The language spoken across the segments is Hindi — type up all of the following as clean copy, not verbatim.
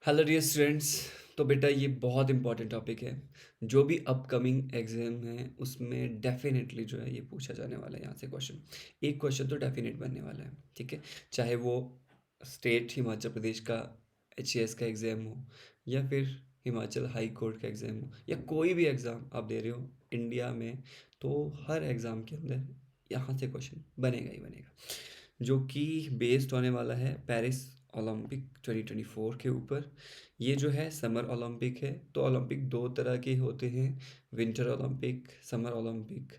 Hello dear students. तो बेटा ये बहुत इंपॉर्टेंट टॉपिक है। जो भी अपकमिंग एग्जाम है उसमें डेफिनेटली जो है ये पूछा जाने वाला है यहाँ से क्वेश्चन। एक क्वेश्चन तो डेफिनेट बनने वाला है, ठीक है। चाहे वो स्टेट हिमाचल प्रदेश का HAS का एग्ज़ाम हो, या फिर हिमाचल हाई कोर्ट का एग्ज़ाम हो, या कोई भी एग्ज़ाम आप दे रहे हो इंडिया में, तो हर एग्ज़ाम के अंदर यहाँ से क्वेश्चन बनेगा ही बनेगा, जो कि बेस्ड होने वाला है पेरिस ओलंपिक 2024 के ऊपर। ये जो है समर ओलंपिक है, तो ओलंपिक दो तरह के होते हैं, विंटर ओलंपिक, समर ओलंपिक,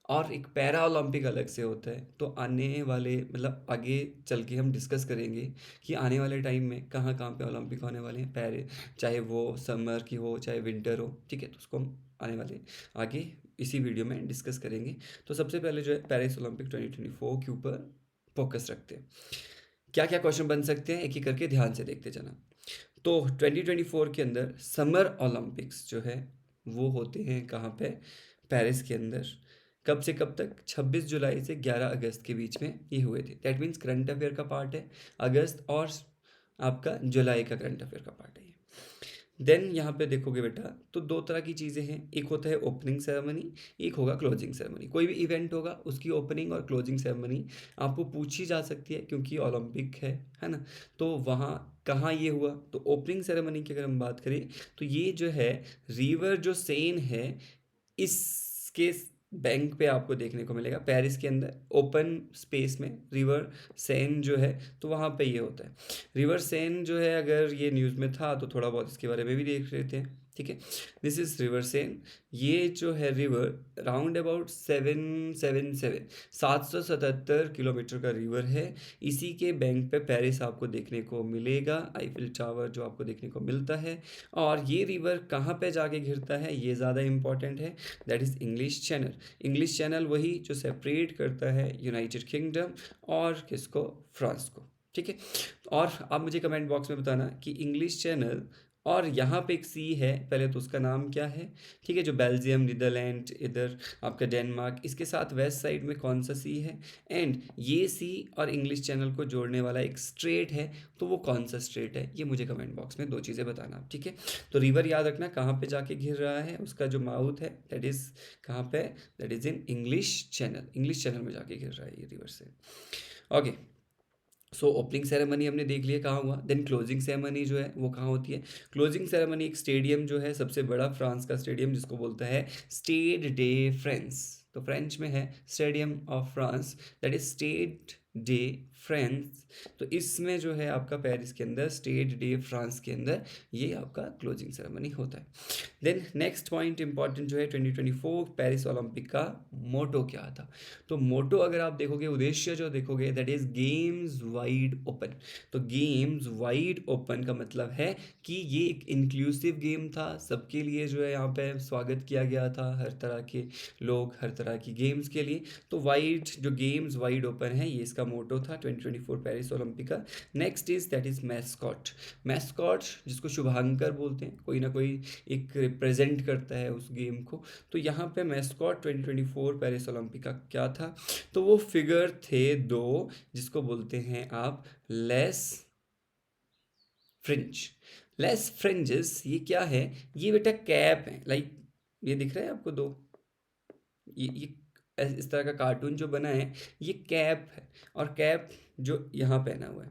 और एक पैरा ओलंपिक अलग से होता है। तो आने वाले मतलब आगे चल के हम डिस्कस करेंगे कि आने वाले टाइम में कहाँ कहाँ पे ओलंपिक होने वाले हैं, पैरे चाहे वो समर की हो चाहे विंटर हो, ठीक है। तो उसको हम आने वाले आगे इसी वीडियो में डिस्कस करेंगे। तो सबसे पहले जो है पेरिस ओलंपिक 2024 के ऊपर फोकस रखते हैं। क्या क्या क्वेश्चन बन सकते हैं एक एक करके ध्यान से देखते जाना। तो 2024 के अंदर समर ओलंपिक्स जो है वो होते हैं कहाँ पे, पेरिस के अंदर। कब से कब तक, 26 जुलाई से 11 अगस्त के बीच में ये हुए थे। दैट मीन्स करंट अफेयर का पार्ट है, अगस्त और आपका जुलाई का करंट अफेयर का पार्ट है ये। देन यहाँ पे देखोगे बेटा, तो दो तरह की चीज़ें हैं, एक होता है ओपनिंग सेरेमनी, एक होगा क्लोजिंग सेरेमनी। कोई भी इवेंट होगा उसकी ओपनिंग और क्लोजिंग सेरेमनी आपको पूछी जा सकती है, क्योंकि ओलंपिक है ना। तो वहाँ कहाँ ये हुआ, तो ओपनिंग सेरेमनी की अगर हम बात करें तो ये जो है रिवर जो सेन है इसके बैंक पे आपको देखने को मिलेगा, पेरिस के अंदर ओपन स्पेस में रिवर सेन जो है, तो वहाँ पे ये होता है। रिवर सेन जो है, अगर ये न्यूज़ में था तो थोड़ा बहुत इसके बारे में भी देख रहे थे, ठीक है। This is river Sen. ये जो है रिवर राउंड अबाउट 777 किलोमीटर का रिवर है। इसी के बैंक पे पेरिस आपको देखने को मिलेगा, आईफिल टावर जो आपको देखने को मिलता है। और ये रिवर कहाँ पे जाके घिरता है ये ज़्यादा इंपॉर्टेंट है, that is English channel. English channel वही जो सेपरेट करता है यूनाइटेड किंगडम और किसको, फ्रांस को, ठीक है। और आप मुझे कमेंट बॉक्स में बताना कि इंग्लिश चैनल और यहाँ पे एक सी है, पहले तो उसका नाम क्या है, ठीक है। जो बेल्जियम, नीदरलैंड, इधर आपका डेनमार्क, इसके साथ वेस्ट साइड में कौन सा सी है, एंड ये सी और इंग्लिश चैनल को जोड़ने वाला एक स्ट्रेट है, तो वो कौन सा स्ट्रेट है, ये मुझे कमेंट बॉक्स में दो चीज़ें बताना आप, ठीक है। तो रिवर याद रखना कहाँ पे जाके घिर रहा है, उसका जो माउथ है दैट इज़ कहाँ पे, that is in English channel. English channel में जाके घिर रहा है ये रिवर से, ओके। सो ओपनिंग सेरेमनी हमने देख लिया कहाँ हुआ। देन क्लोजिंग सेरेमनी जो है वो कहाँ होती है। क्लोजिंग सेरेमनी एक स्टेडियम जो है सबसे बड़ा फ्रांस का स्टेडियम, जिसको बोलता है स्टेड डे फ्रांस, तो फ्रेंच में है stadium of France, that is Stade de France. तो इसमें जो है आपका पेरिस के अंदर स्टेड डे फ्रांस के अंदर ये आपका क्लोजिंग सेरेमनी होता है। देन नेक्स्ट पॉइंट इंपॉर्टेंट जो है 2024 पेरिस ओलंपिक का मोटो क्या था। तो मोटो अगर आप देखोगे, उद्देश्य जो देखोगे, that is games wide open. तो गेम्स वाइड ओपन का मतलब है कि ये एक इंक्लूसिव गेम था, सबके लिए जो है यहाँ पे स्वागत किया गया था, हर तरह के लोग, हर तरह की गेम्स के लिए। तो वाइड जो गेम्स वाइड ओपन है ये इसका मोटो था 2024 पेरिस ओलंपिक का। Next is that is mascot. Mascot जिसको शुभांकर बोलते हैं, कोई ना कोई एक रिप्रेजेंट करता है उस गेम को। तो यहाँ पे मैस्कॉट 2024 पेरिस ओलंपिक का क्या था, तो वो फिगर थे दो, जिसको बोलते हैं आप लेस फ्रिंज। लेस फ्रिंजेस ये क्या है, ये बेटा कैप है, लाइक ये दिख रहा है आपको दो, ये इस तरह का कार्टून जो बना है ये कैप है। और कैप जो यहाँ पहना हुआ है,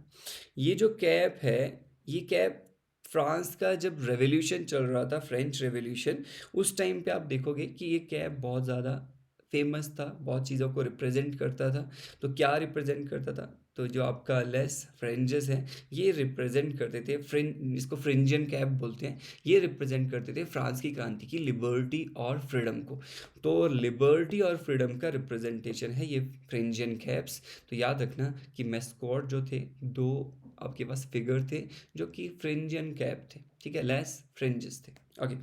ये जो कैप है, ये कैप फ्रांस का जब रेवोल्यूशन चल रहा था, फ्रेंच रेवोल्यूशन, उस टाइम पे आप देखोगे कि ये कैप बहुत ज़्यादा फेमस था, बहुत चीज़ों को रिप्रेजेंट करता था। तो क्या रिप्रेजेंट करता था, तो जो आपका लेस फ्रेंजेस हैं ये रिप्रेजेंट करते थे, फ्रिंज इसको फ्रिंजियन कैप बोलते हैं, ये रिप्रेजेंट करते थे फ्रांस की क्रांति की लिबर्टी और फ्रीडम को। तो लिबर्टी और फ्रीडम का रिप्रेजेंटेशन है ये फ्रिंजियन कैप्स। तो याद रखना कि मैस्कॉट जो थे दो आपके पास फिगर थे जो कि फ्रिंजियन कैप थे, ठीक है, लेस फ्रिंजेस थे। ओके,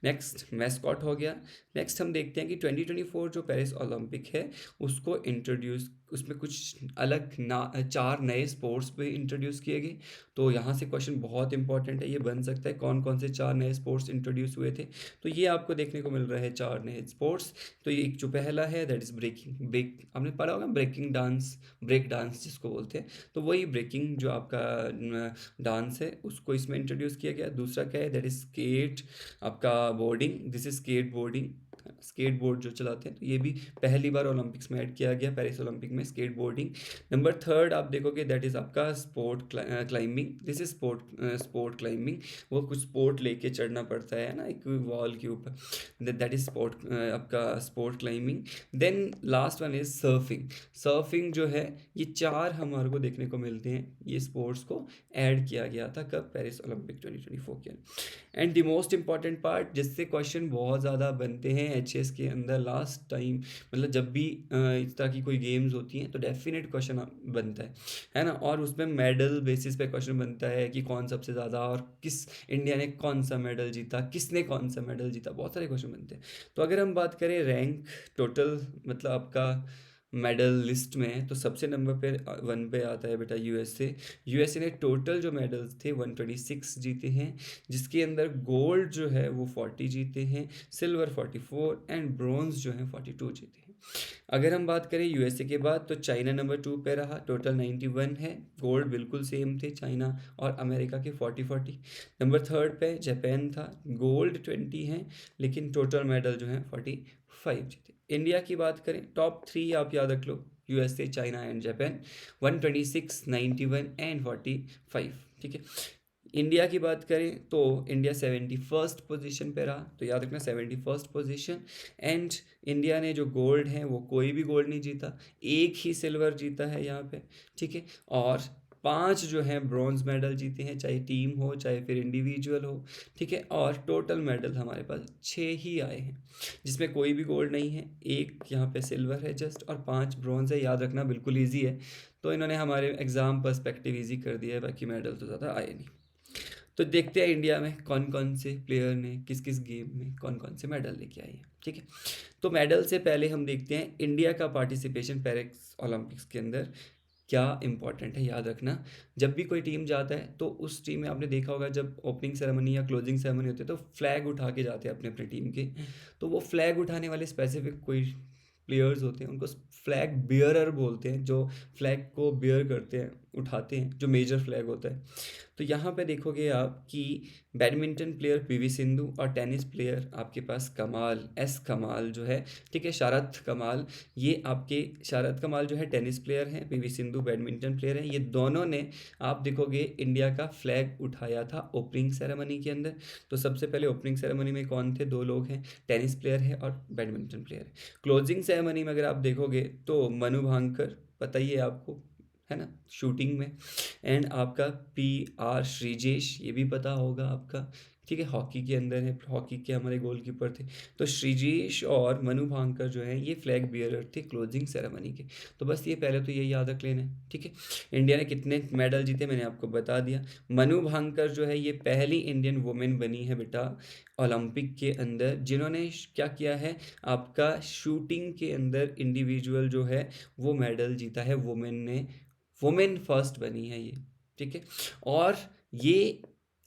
नेक्स्ट मैस्कॉट हो गया। नेक्स्ट हम देखते हैं कि 2024 जो पेरिस ओलंपिक है उसको इंट्रोड्यूस, उसमें कुछ अलग ना 4 नए स्पोर्ट्स भी इंट्रोड्यूस किए गए। तो यहाँ से क्वेश्चन बहुत इंपॉर्टेंट है, ये बन सकता है कौन कौन से 4 नए स्पोर्ट्स इंट्रोड्यूस हुए थे। तो ये आपको देखने को मिल रहा है 4 नए स्पोर्ट्स। तो ये एक जो पहला है दैट इज़ ब्रेकिंग, ब्रेक आपने पढ़ा होगा, ब्रेकिंग डांस, ब्रेक डांस जिसको बोलते हैं। तो वही ब्रेकिंग जो आपका डांस है उसको इसमें इंट्रोड्यूस किया गया। दूसरा क्या है दैट इज़ स्केट, आपका boarding, this is skateboarding, skateboard जो चलाते हैं, तो ये भी पहली बार ओलंपिक्स में ऐड किया गया, पेरिस ओलंपिक में स्केट बोर्डिंग। नंबर थर्ड आप देखोगे दैट इज़ आपका sport climbing, this is sport climbing. वो कुछ स्पोर्ट लेके चढ़ना पड़ता है ना एक वॉल के ऊपर, दैट इज स्पोर्ट, आपका sport climbing. Then last one is surfing. Surfing जो है ये 4 हमारे को देखने को मिलते हैं, ये स्पोर्ट्स को ऐड किया गया था कब, पेरिस ओलंपिक 2024 के। And the most important part जिससे क्वेश्चन बहुत ज़्यादा बनते हैं एचएस के अंदर लास्ट टाइम, मतलब जब भी इस तरह की कोई गेम्स होती हैं तो डेफिनेट क्वेश्चन बनता है ना। और उसमें मेडल बेसिस पे क्वेश्चन बनता है कि कौन सबसे ज़्यादा, और किस इंडिया ने कौन सा मेडल जीता, किसने कौन सा मेडल जीता, बहुत सारे क्वेश्चन बनते हैं। तो अगर हम बात करें रैंक टोटल, मतलब आपका मेडल लिस्ट में, तो सबसे नंबर पे 1 पे आता है बेटा यूएसए। यूएसए ने टोटल जो मेडल्स थे 126 जीते हैं, जिसके अंदर गोल्ड जो है वो 40 जीते हैं, सिल्वर 44 एंड ब्रॉन्ज जो है 42 जीते हैं। अगर हम बात करें यूएसए के बाद तो चाइना नंबर 2 पे रहा, टोटल 91 है, गोल्ड बिल्कुल सेम थे चाइना और अमेरिका के 40-40। नंबर थर्ड पे जापान था, गोल्ड 20 हैं लेकिन टोटल मेडल जो है 45 जीते। इंडिया की बात करें टॉप 3 आप याद रख लो, USA, China and Japan, 126, 91 and 45, ठीक है। इंडिया की बात करें तो इंडिया 71st पोजीशन पे रहा, तो याद रखना 71st पोजीशन। एंड इंडिया ने जो गोल्ड है वो कोई भी गोल्ड नहीं जीता, एक ही सिल्वर जीता है यहाँ पे, ठीक है। और 5 जो हैं ब्रॉन्ज मेडल जीते हैं, चाहे टीम हो चाहे फिर इंडिविजुअल हो, ठीक है। और टोटल मेडल हमारे पास 6 ही आए हैं, जिसमें कोई भी गोल्ड नहीं है, एक यहाँ पे सिल्वर है जस्ट, और 5 ब्रॉन्ज है, याद रखना बिल्कुल ईजी है। तो इन्होंने हमारे एग्ज़ाम पर्सपेक्टिव ईजी कर दिया है, बाकी मेडल तो ज़्यादा आए नहीं। तो देखते हैं इंडिया में कौन कौन से प्लेयर ने किस किस गेम में कौन कौन से मेडल लेके आए हैं, ठीक है। तो मेडल से पहले हम देखते हैं इंडिया का पार्टिसिपेशन पेरिस ओलंपिक्स के अंदर क्या इंपॉर्टेंट है, याद रखना। जब भी कोई टीम जाता है तो उस टीम में आपने देखा होगा जब ओपनिंग सेरेमनी या क्लोजिंग सेरेमनी होती है तो फ्लैग उठा के जाते हैं अपने अपने टीम के। तो वो फ्लैग उठाने वाले स्पेसिफिक कोई प्लेयर्स होते हैं, उनको फ्लैग बियरर बोलते हैं, जो फ्लैग को बियर करते हैं, उठाते हैं, जो मेजर फ्लैग होता है। तो यहाँ पे देखोगे आप कि बैडमिंटन प्लेयर पीवी सिंधु और टेनिस प्लेयर आपके पास कमाल, एस कमाल जो है, ठीक है, शारथ कमाल, ये आपके शारथ कमाल जो है टेनिस प्लेयर हैं, पीवी सिंधु बैडमिंटन प्लेयर हैं, ये दोनों ने आप देखोगे इंडिया का फ्लैग उठाया था ओपनिंग सेरेमनी के अंदर। तो सबसे पहले ओपनिंग सेरेमनी में कौन थे, 2 लोग हैं, टेनिस प्लेयर है और बैडमिंटन प्लेयर है। क्लोजिंग सेरेमनी में अगर आप देखोगे तो मनु भांकर, पता ही है आपको, है ना, शूटिंग में। एंड आपका पी आर श्रीजेश, ये भी पता होगा आपका, ठीक है, हॉकी के अंदर है, हॉकी के हमारे गोलकीपर थे। तो श्रीजेश और मनु भांकर जो हैं ये फ्लैग बियरर थे क्लोजिंग सेरेमनी के। तो बस ये पहले तो ये याद रख लेना है, ठीक है। इंडिया ने कितने मेडल जीते मैंने आपको बता दिया। मनु भांकर जो है ये पहली इंडियन वुमेन बनी है बेटा ओलंपिक के अंदर, जिन्होंने क्या किया है, आपका शूटिंग के अंदर इंडिविजुअल जो है वो मेडल जीता है, वुमेन ने, वुमेन फर्स्ट बनी है ये, ठीक है। और ये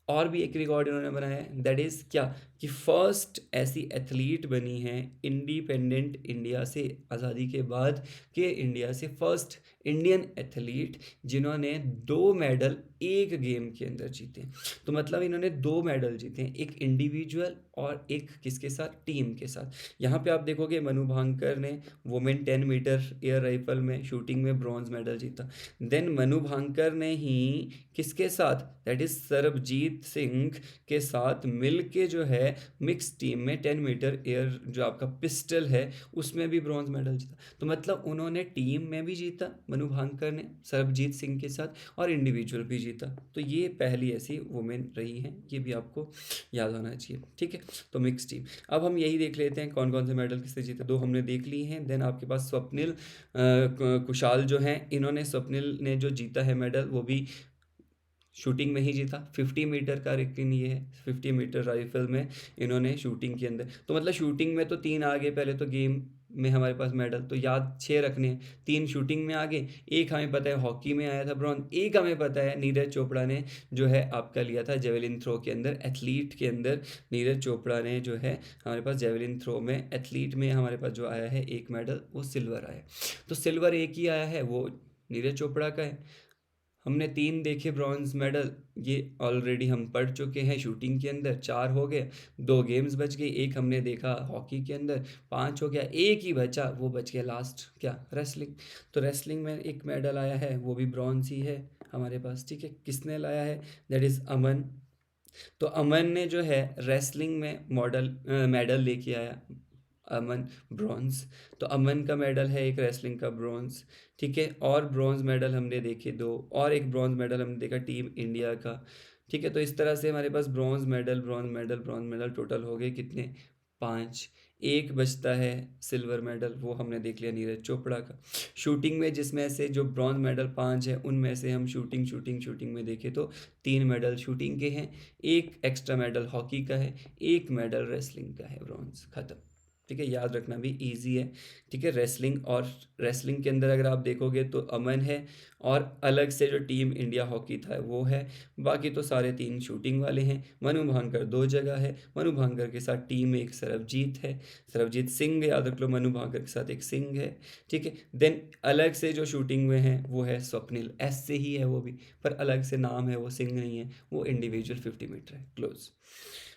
और भी एक रिकॉर्ड इन्होंने बनाया है, दैट इज़ क्या, कि फर्स्ट ऐसी एथलीट बनी है इंडिपेंडेंट इंडिया से, आज़ादी के बाद के इंडिया से फर्स्ट इंडियन एथलीट जिन्होंने 2 मेडल एक गेम के अंदर जीते। तो मतलब इन्होंने 2 मेडल जीते हैं, एक इंडिविजुअल और एक किसके साथ, टीम के साथ। यहाँ पे आप देखोगे मनु भांकर ने वुमेन 10 मीटर एयर राइफल में शूटिंग में ब्रॉन्ज मेडल जीता। देन मनु भांकर ने ही किसके साथ, दैट इज सरबजीत सिंह के साथ मिल के जो है मिक्स टीम में 10 मीटर एयर जो आपका पिस्टल है उसमें भी ब्रॉन्ज मेडल जीता। तो मतलब उन्होंने टीम में भी जीता मनु भांकर ने सरबजीत सिंह के साथ, और इंडिविजुअल भी जीता। तो ये पहली ऐसी वुमेन रही हैं, ये भी आपको याद होना चाहिए, ठीक है। तो मिक्स टीम, अब हम यही देख लेते हैं कौन कौन से मेडल किसने जीते, 2 हमने देख ली हैं। देन आपके पास स्वप्निल कुशाल जो हैं, इन्होंने, स्वप्निल ने जो जीता है मेडल वो भी शूटिंग में ही जीता। 50 मीटर का रेकॉर्ड ये है, 50 मीटर राइफल में इन्होंने शूटिंग के अंदर, तो मतलब शूटिंग में तो 3 आ गए पहले तो गेम में हमारे पास मेडल, तो याद 6 रखने हैं। 3 शूटिंग में आ गए, एक हमें पता है हॉकी में आया था ब्रॉन्ज, एक हमें पता है नीरज चोपड़ा ने जो है आपका लिया था जेवलिन थ्रो के अंदर, एथलीट के अंदर नीरज चोपड़ा ने जो है हमारे पास जेवलिन थ्रो में एथलीट में हमारे पास जो आया है एक मेडल, वो सिल्वर आया। तो सिल्वर एक ही आया है, वो नीरज चोपड़ा का है। हमने 3 देखे ब्रॉन्ज मेडल, ये ऑलरेडी हम पढ़ चुके हैं। शूटिंग के अंदर 4 हो गए, 2 गेम्स बच गई, एक हमने देखा हॉकी के अंदर, 5 हो गया, एक ही बचा, वो बच गया लास्ट क्या, रेसलिंग। तो रेसलिंग में एक मेडल आया है, वो भी ब्रॉन्ज ही है हमारे पास, ठीक है। किसने लाया है, दैट इज़ अमन। तो अमन ने जो है रेसलिंग में मेडल लेके आया, अमन ब्रॉन्ज। तो अमन का मेडल है एक रेसलिंग का ब्रॉन्ज, ठीक है। और ब्रॉन्ज मेडल हमने देखे 2, और एक ब्रॉन्ज मेडल हमने देखा टीम इंडिया का, ठीक है। तो इस तरह से हमारे पास bronze medal bronze medal bronze medal total हो गए कितने, 5। एक बचता है सिल्वर मेडल, वो हमने देख लिया नीरज चोपड़ा का। शूटिंग में जिसमें से जो ब्रॉन्ज मेडल 5 है, उनमें से हम शूटिंग शूटिंग शूटिंग में देखें तो 3 मेडल शूटिंग के हैं, एक एक्स्ट्रा मेडल हॉकी का है, एक मेडल रेसलिंग का है, ब्रॉन्ज, खत्म। ठीक है, याद रखना भी इजी है, ठीक है। रेसलिंग, और रेसलिंग के अंदर अगर आप देखोगे तो अमन है, और अलग से जो टीम इंडिया हॉकी था वो है, बाकी तो सारे 3 शूटिंग वाले हैं। मनु भांकर 2 जगह है, मनु भांकर के साथ टीम में एक सरबजीत है, सरबजीत सिंह, याद रख लो, मनु भांकर के साथ एक सिंह है, ठीक है। देन अलग से जो शूटिंग में है वो है स्वप्निल, एस से ही है वो भी, पर अलग से नाम है, वो सिंह नहीं है, वो इंडिविजुअल 50 मीटर है, close.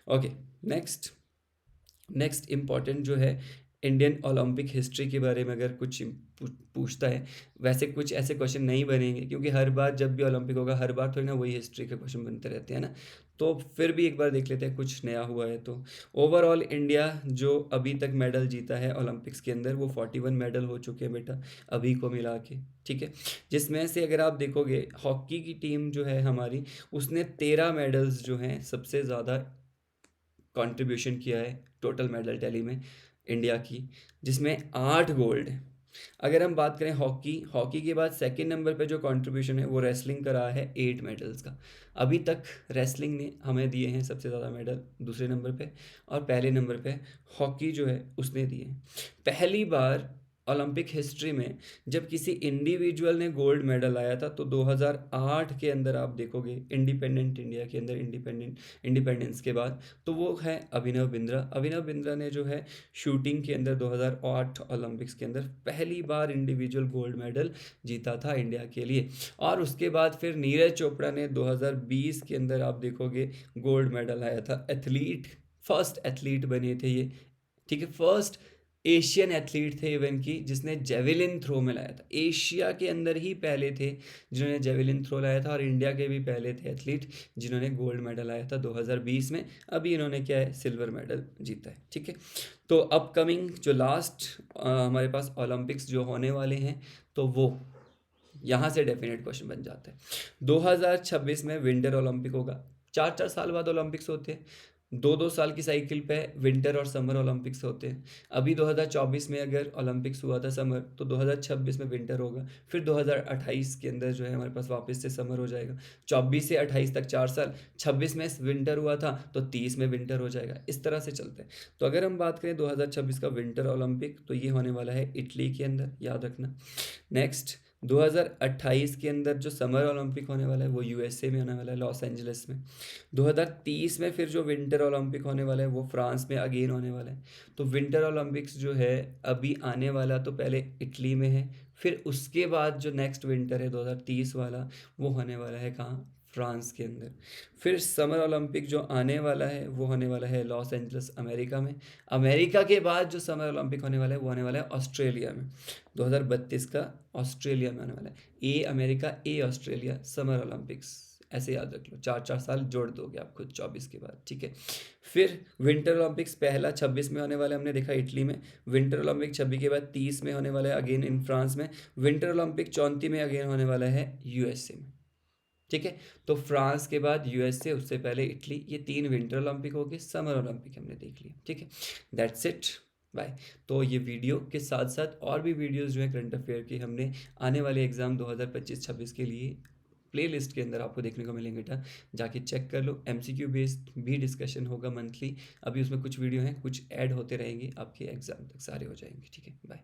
Okay, next. Next important जो है, इंडियन ओलंपिक हिस्ट्री के बारे में अगर कुछ पूछता है, वैसे कुछ ऐसे क्वेश्चन नहीं बनेंगे, क्योंकि हर बार जब भी ओलंपिक होगा हर बार थोड़ी ना वही हिस्ट्री के क्वेश्चन बनते रहते हैं ना। तो फिर भी एक बार देख लेते हैं कुछ नया हुआ है तो। ओवरऑल इंडिया जो अभी तक मेडल जीता है ओलंपिक्स के अंदर, वो 41 मेडल हो चुके हैं बेटा, अभी को मिला के, ठीक है। जिसमें से अगर आप देखोगे हॉकी की टीम जो है हमारी, उसने 13 मेडल्स जो हैं सबसे ज़्यादा कंट्रीब्यूशन किया है टोटल मेडल टैली में इंडिया की, जिसमें 8 गोल्ड है। अगर हम बात करें हॉकी, हॉकी के बाद सेकंड नंबर पे जो कंट्रीब्यूशन है वो रेसलिंग का रहा है 8 मेडल्स का। अभी तक रेसलिंग ने हमें दिए हैं सबसे ज़्यादा मेडल दूसरे नंबर पे, और पहले नंबर पे हॉकी जो है उसने दिए हैं। पहली बार ओलंपिक हिस्ट्री में जब किसी इंडिविजुअल ने गोल्ड मेडल आया था, तो 2008 के अंदर आप देखोगे, इंडिपेंडेंट इंडिया के अंदर, इंडिपेंडेंस के बाद, तो वो है अभिनव बिंद्रा। अभिनव बिंद्रा ने जो है शूटिंग के अंदर 2008 ओलंपिक्स के अंदर पहली बार इंडिविजुअल गोल्ड मेडल जीता था इंडिया के लिए। और उसके बाद फिर नीरज चोपड़ा ने 2020 के अंदर आप देखोगे गोल्ड मेडल आया था, एथलीट, फर्स्ट एथलीट बने थे ये, ठीक है। फर्स्ट एशियन एथलीट थे इवन की जिसने जेवलिन थ्रो में लाया था, एशिया के अंदर ही पहले थे जिन्होंने जेवलिन थ्रो लाया था, और इंडिया के भी पहले थे एथलीट जिन्होंने गोल्ड मेडल आया था 2020 में। अभी इन्होंने क्या है, सिल्वर मेडल जीता है, ठीक है। तो अपकमिंग जो लास्ट हमारे पास ओलंपिक्स जो होने वाले हैं, तो वो यहाँ से डेफिनेट क्वेश्चन बन जाता है। 2026 में विंटर ओलंपिक होगा, 4-4 साल बाद ओलंपिक्स होते हैं, 2-2 साल की साइकिल पे विंटर और समर ओलंपिक्स होते हैं। अभी 2024 में अगर ओलंपिक्स हुआ था समर, तो 2026 में विंटर होगा, फिर 2028 के अंदर जो है हमारे पास वापस से समर हो जाएगा। 24 से 28 तक 4 साल, 26 में विंटर हुआ था तो 30 में विंटर हो जाएगा, इस तरह से चलते हैं। तो अगर हम बात करें 2026 का विंटर ओलंपिक, तो ये होने वाला है इटली के अंदर, याद रखना। नेक्स्ट 2028 के अंदर जो समर ओलंपिक होने वाला है वो यूएसए में होने वाला है, लॉस एंजलिस में। 2030 में फिर जो विंटर ओलंपिक होने वाला है वो फ्रांस में अगेन होने वाला है। तो विंटर ओलंपिक्स जो है अभी आने वाला तो पहले इटली में है, फिर उसके बाद जो नेक्स्ट विंटर है 2030 वाला, वो होने वाला है कहाँ, फ्रांस के अंदर। फिर समर ओलंपिक जो आने वाला है वो होने वाला है लॉस एंजलिस अमेरिका में। अमेरिका के बाद जो समर ओलंपिक होने वाला है वो होने वाला है ऑस्ट्रेलिया में, 2032 का ऑस्ट्रेलिया में आने वाला है। A America, A Australia, summer Olympics, ऐसे याद रख लो, 4-4 साल जोड़ दोगे आप खुद 24 के बाद, ठीक है। फिर विंटर ओलंपिक्स पहला 26 में होने वाला है, हमने देखा इटली में। विंटर ओलंपिक 26 के बाद 30 में होने वाला है अगेन इन फ्रांस में। विंटर ओलंपिक 34 में अगेन होने वाला है यूएसए में, ठीक है। तो फ्रांस के बाद यूएसए, उससे पहले इटली, ये 3 विंटर ओलंपिक हो गए, समर ओलंपिक हमने देख लिया, ठीक है। That's it, bye. तो ये वीडियो के साथ साथ और भी वीडियोस जो है करंट अफेयर की हमने आने वाले एग्ज़ाम 2025-26 के लिए प्लेलिस्ट के अंदर आपको देखने को मिलेंगे बेटा, जाके चेक कर लो। एमसीक्यू बेस्ड भी डिस्कशन होगा मंथली। अभी उसमें कुछ वीडियो हैं, कुछ ऐड होते रहेंगे, आपके एग्ज़ाम तक सारे हो जाएँगे। ठीक है, बाय।